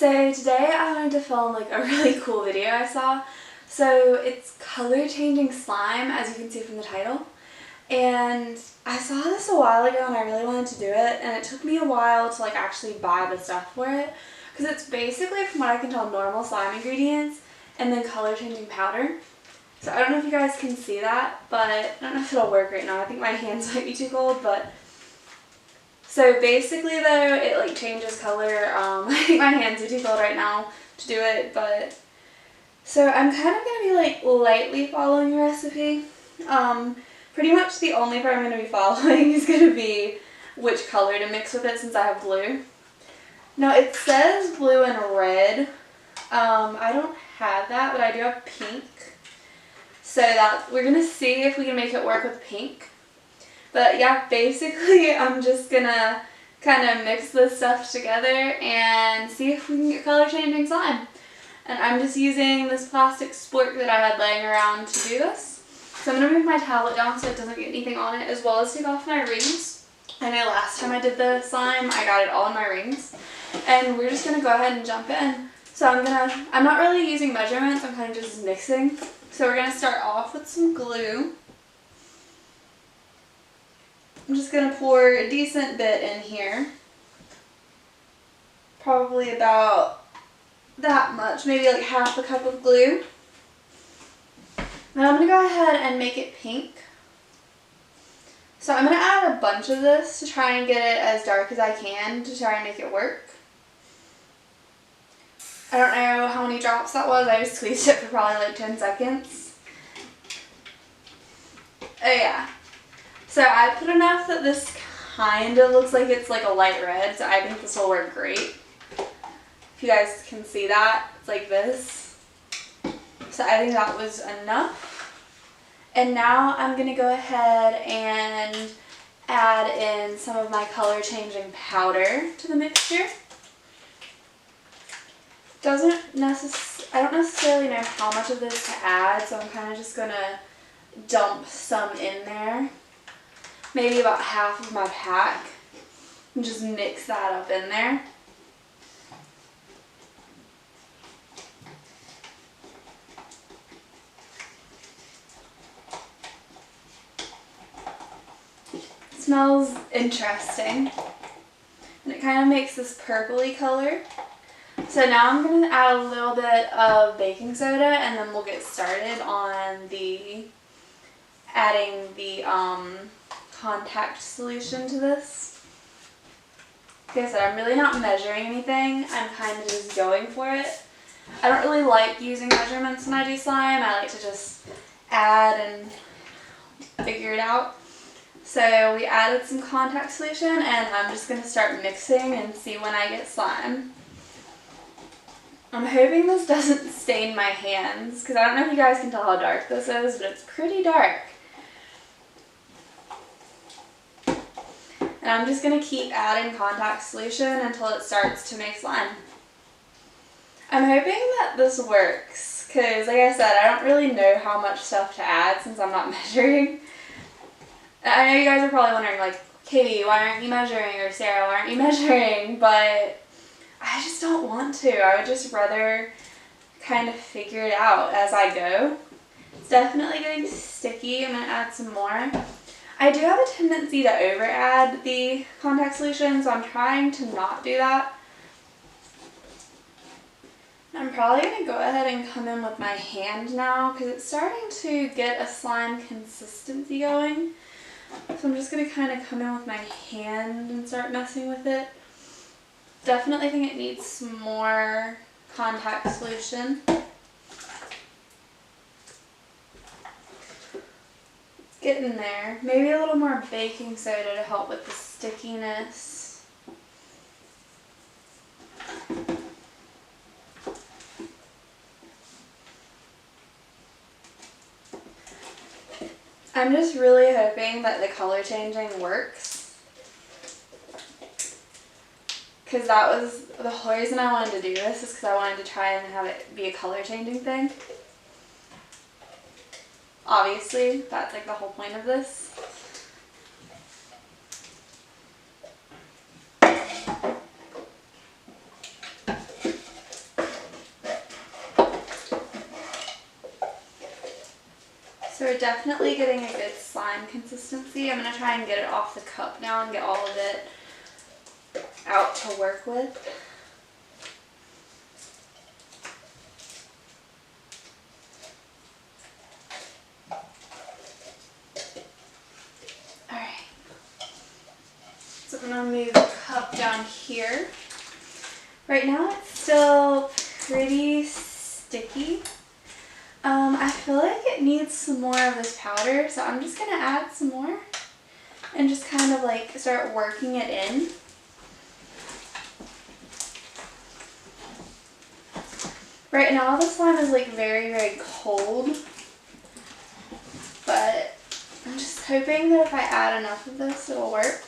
So today I wanted to film like a really cool video I saw. So it's color changing slime, as you can see from the title. And I saw this a while ago and I really wanted to do it, and it took me a while to like actually buy the stuff for it. Because it's basically, from what I can tell, normal slime ingredients and then color changing powder. So I don't know if you guys can see that, but I don't know if it'll work right now. I think my hands might be too cold, but... So basically though, it like changes color. I think my hands are too cold right now to do it, but... So I'm kind of going to be like lightly following the recipe. Pretty much the only part I'm going to be following is going to be which color to mix with it, since I have blue. Now it says blue and red. I don't have that, but I do have pink. So that we're going to see if we can make it work with pink. But yeah, basically I'm just going to kind of mix this stuff together and see if we can get color changing slime. And I'm just using this plastic spork that I had laying around to do this. So I'm going to move my tablet down so it doesn't get anything on it, as well as take off my rings. I know last time I did the slime, I got it all in my rings. And we're just going to go ahead and jump in. So I'm not really using measurements, I'm kind of just mixing. So we're going to start off with some glue. I'm just going to pour a decent bit in here. Probably about that much, maybe like half a cup of glue. Then I'm going to go ahead and make it pink. So I'm going to add a bunch of this to try and get it as dark as I can to try and make it work. I don't know how many drops that was, I just squeezed it for probably like 10 seconds. Oh yeah. So I put enough that this kind of looks like it's like a light red, so I think this will work great. If you guys can see that, it's like this. So I think that was enough. And now I'm going to go ahead and add in some of my color changing powder to the mixture. I don't necessarily know how much of this to add, so I'm kind of just going to dump some in there. Maybe about half of my pack, and just mix that up in there. It smells interesting, and it kind of makes this purpley color. So now I'm going to add a little bit of baking soda, and then we'll get started on adding the contact solution to this. Like I said, I'm really not measuring anything, I'm kind of just going for it. I don't really like using measurements when I do slime, I like to just add and figure it out. So we added some contact solution, and I'm just going to start mixing and see when I get slime. I'm hoping this doesn't stain my hands, because I don't know if you guys can tell how dark this is, but it's pretty dark. And I'm just going to keep adding contact solution until it starts to make slime. I'm hoping that this works, because like I said, I don't really know how much stuff to add since I'm not measuring. I know you guys are probably wondering, like, Katie, why aren't you measuring? Or Sarah, why aren't you measuring? But I just don't want to. I would just rather kind of figure it out as I go. It's definitely getting sticky. I'm going to add some more. I do have a tendency to over add the contact solution, so I'm trying to not do that. I'm probably going to go ahead and come in with my hand now, because it's starting to get a slime consistency going. So I'm just going to kind of come in with my hand and start messing with it. Definitely think it needs some more contact solution. Get in there. Maybe a little more baking soda to help with the stickiness. I'm just really hoping that the color changing works. Because that was the whole reason I wanted to do this, is because I wanted to try and have it be a color changing thing. Obviously, that's like the whole point of this. definitely getting a good slime consistency. I'm going to try and get it off the cup now and get all of it out to work with. Alright. So I'm going to move the cup down here. Right now it's still pretty sticky. I feel like it needs some more of this powder, so I'm just going to add some more and just kind of like start working it in. Right now the slime is like very, very cold, but I'm just hoping that if I add enough of this, it'll work.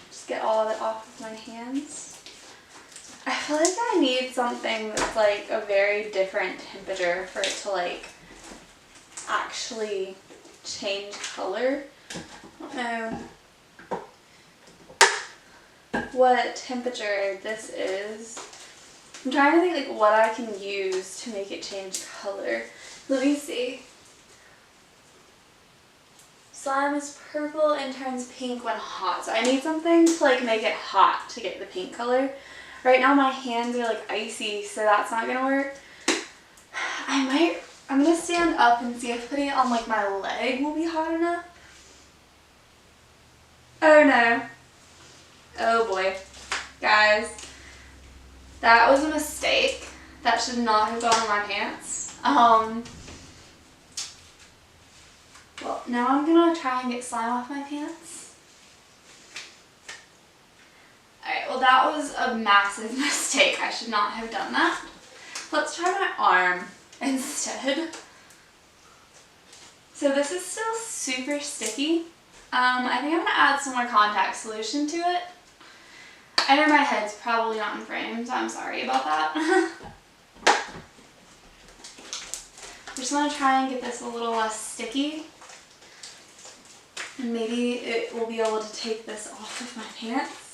Just get all of it off of my hands. I feel like I need something that's like a very different temperature for it to like actually change color. I don't know what temperature this is. I'm trying to think like what I can use to make it change color. Let me see. Slime is purple and turns pink when hot. So I need something to like make it hot to get the pink color. Right now my hands are like icy, so that's not gonna work. I'm gonna stand up and see if putting it on like my leg will be hot enough. Oh no. Oh boy. Guys, that was a mistake. That should not have gone on my pants. Well, now I'm gonna try and get slime off my pants. Alright, well that was a massive mistake. I should not have done that. Let's try my arm instead. So this is still super sticky. I think I'm going to add some more contact solution to it. I know my head's probably not in frame, so I'm sorry about that. I just want to try and get this a little less sticky. And maybe it will be able to take this off of my pants.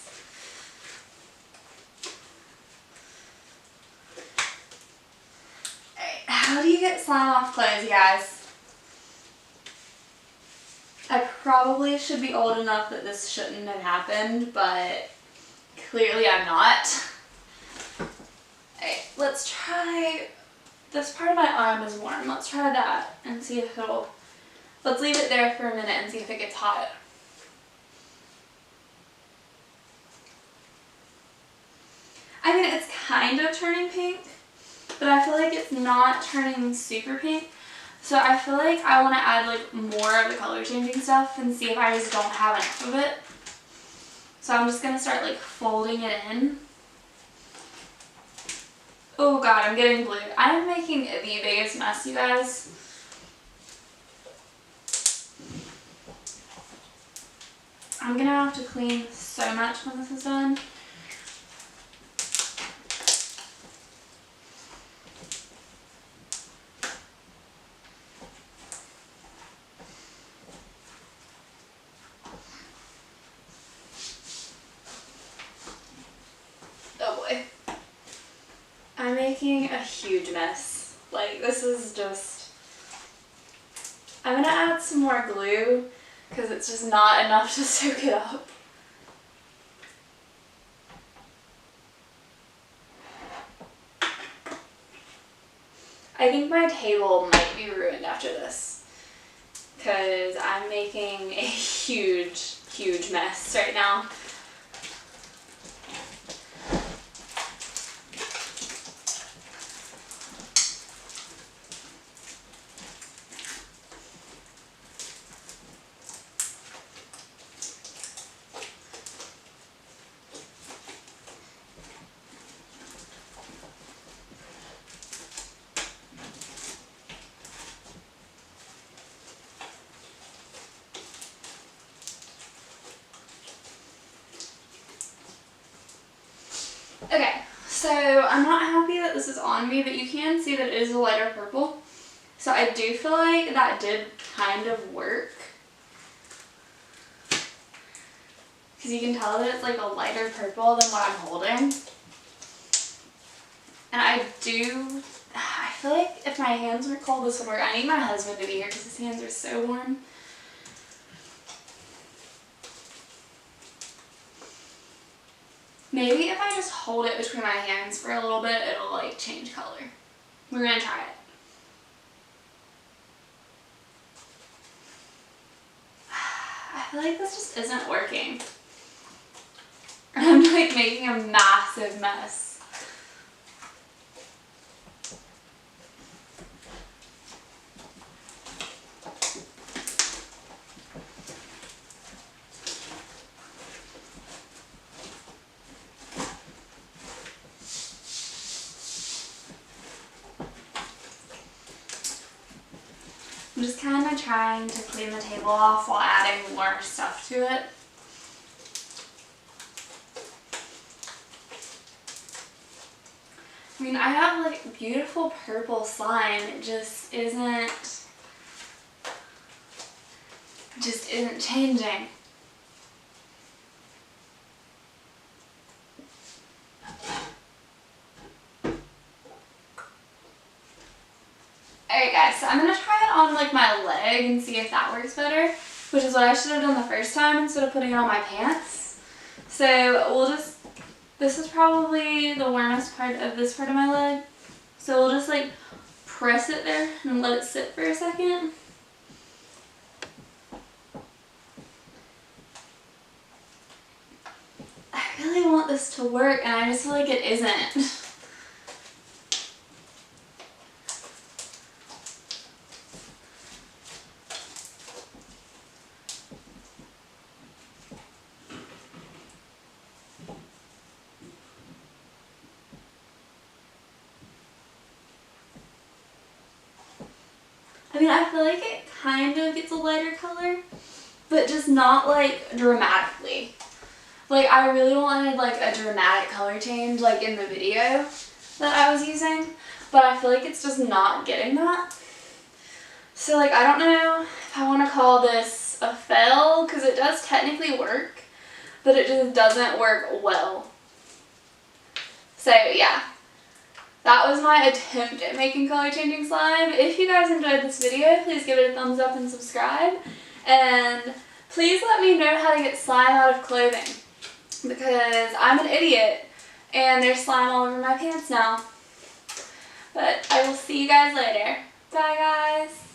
How do you get slime off clothes, you guys? I probably should be old enough that this shouldn't have happened, but clearly I'm not. Alright, let's try, this part of my arm is warm. Let's try that and see if it'll, let's leave it there for a minute and see if it gets hot. I mean, it's kind of turning pink, but I feel like it's not turning super pink. So I feel like I want to add like more of the color changing stuff and see if I just don't have enough of it. So I'm just going to start like folding it in. Oh god, I'm getting blue. I am making the biggest mess, you guys. I'm going to have to clean so much when this is done. I'm making a huge mess. Like, this is just... I'm going to add some more glue because it's just not enough to soak it up. I think my table might be ruined after this because I'm making a huge, huge mess right now. Okay, so I'm not happy that this is on me, but you can see that it is a lighter purple. So I do feel like that did kind of work. Because you can tell that it's like a lighter purple than what I'm holding. And I feel like if my hands were cold, this would work. I need my husband to be here because his hands are so warm. Maybe if I just hold it between my hands for a little bit, it'll like change color. We're gonna try it. I feel like this just isn't working. I'm like making a massive mess. I'm just kind of trying to clean the table off while adding more stuff to it. I mean, I have like beautiful purple slime. It just isn't changing. Alright guys, so I'm going to try it on like my leg and see if that works better, which is what I should have done the first time instead of putting it on my pants. So we'll just, this is probably the warmest part of this part of my leg. So we'll just like press it there and let it sit for a second. I really want this to work and I just feel like it isn't. I mean, I feel like it kind of gets a lighter color, but just not like dramatically. Like I really wanted like a dramatic color change like in the video that I was using, but I feel like it's just not getting that. So like I don't know if I want to call this a fail because it does technically work, but it just doesn't work well. So yeah. That was my attempt at making color changing slime. If you guys enjoyed this video, please give it a thumbs up and subscribe. And please let me know how to get slime out of clothing, because I'm an idiot and there's slime all over my pants now. But I will see you guys later. Bye guys.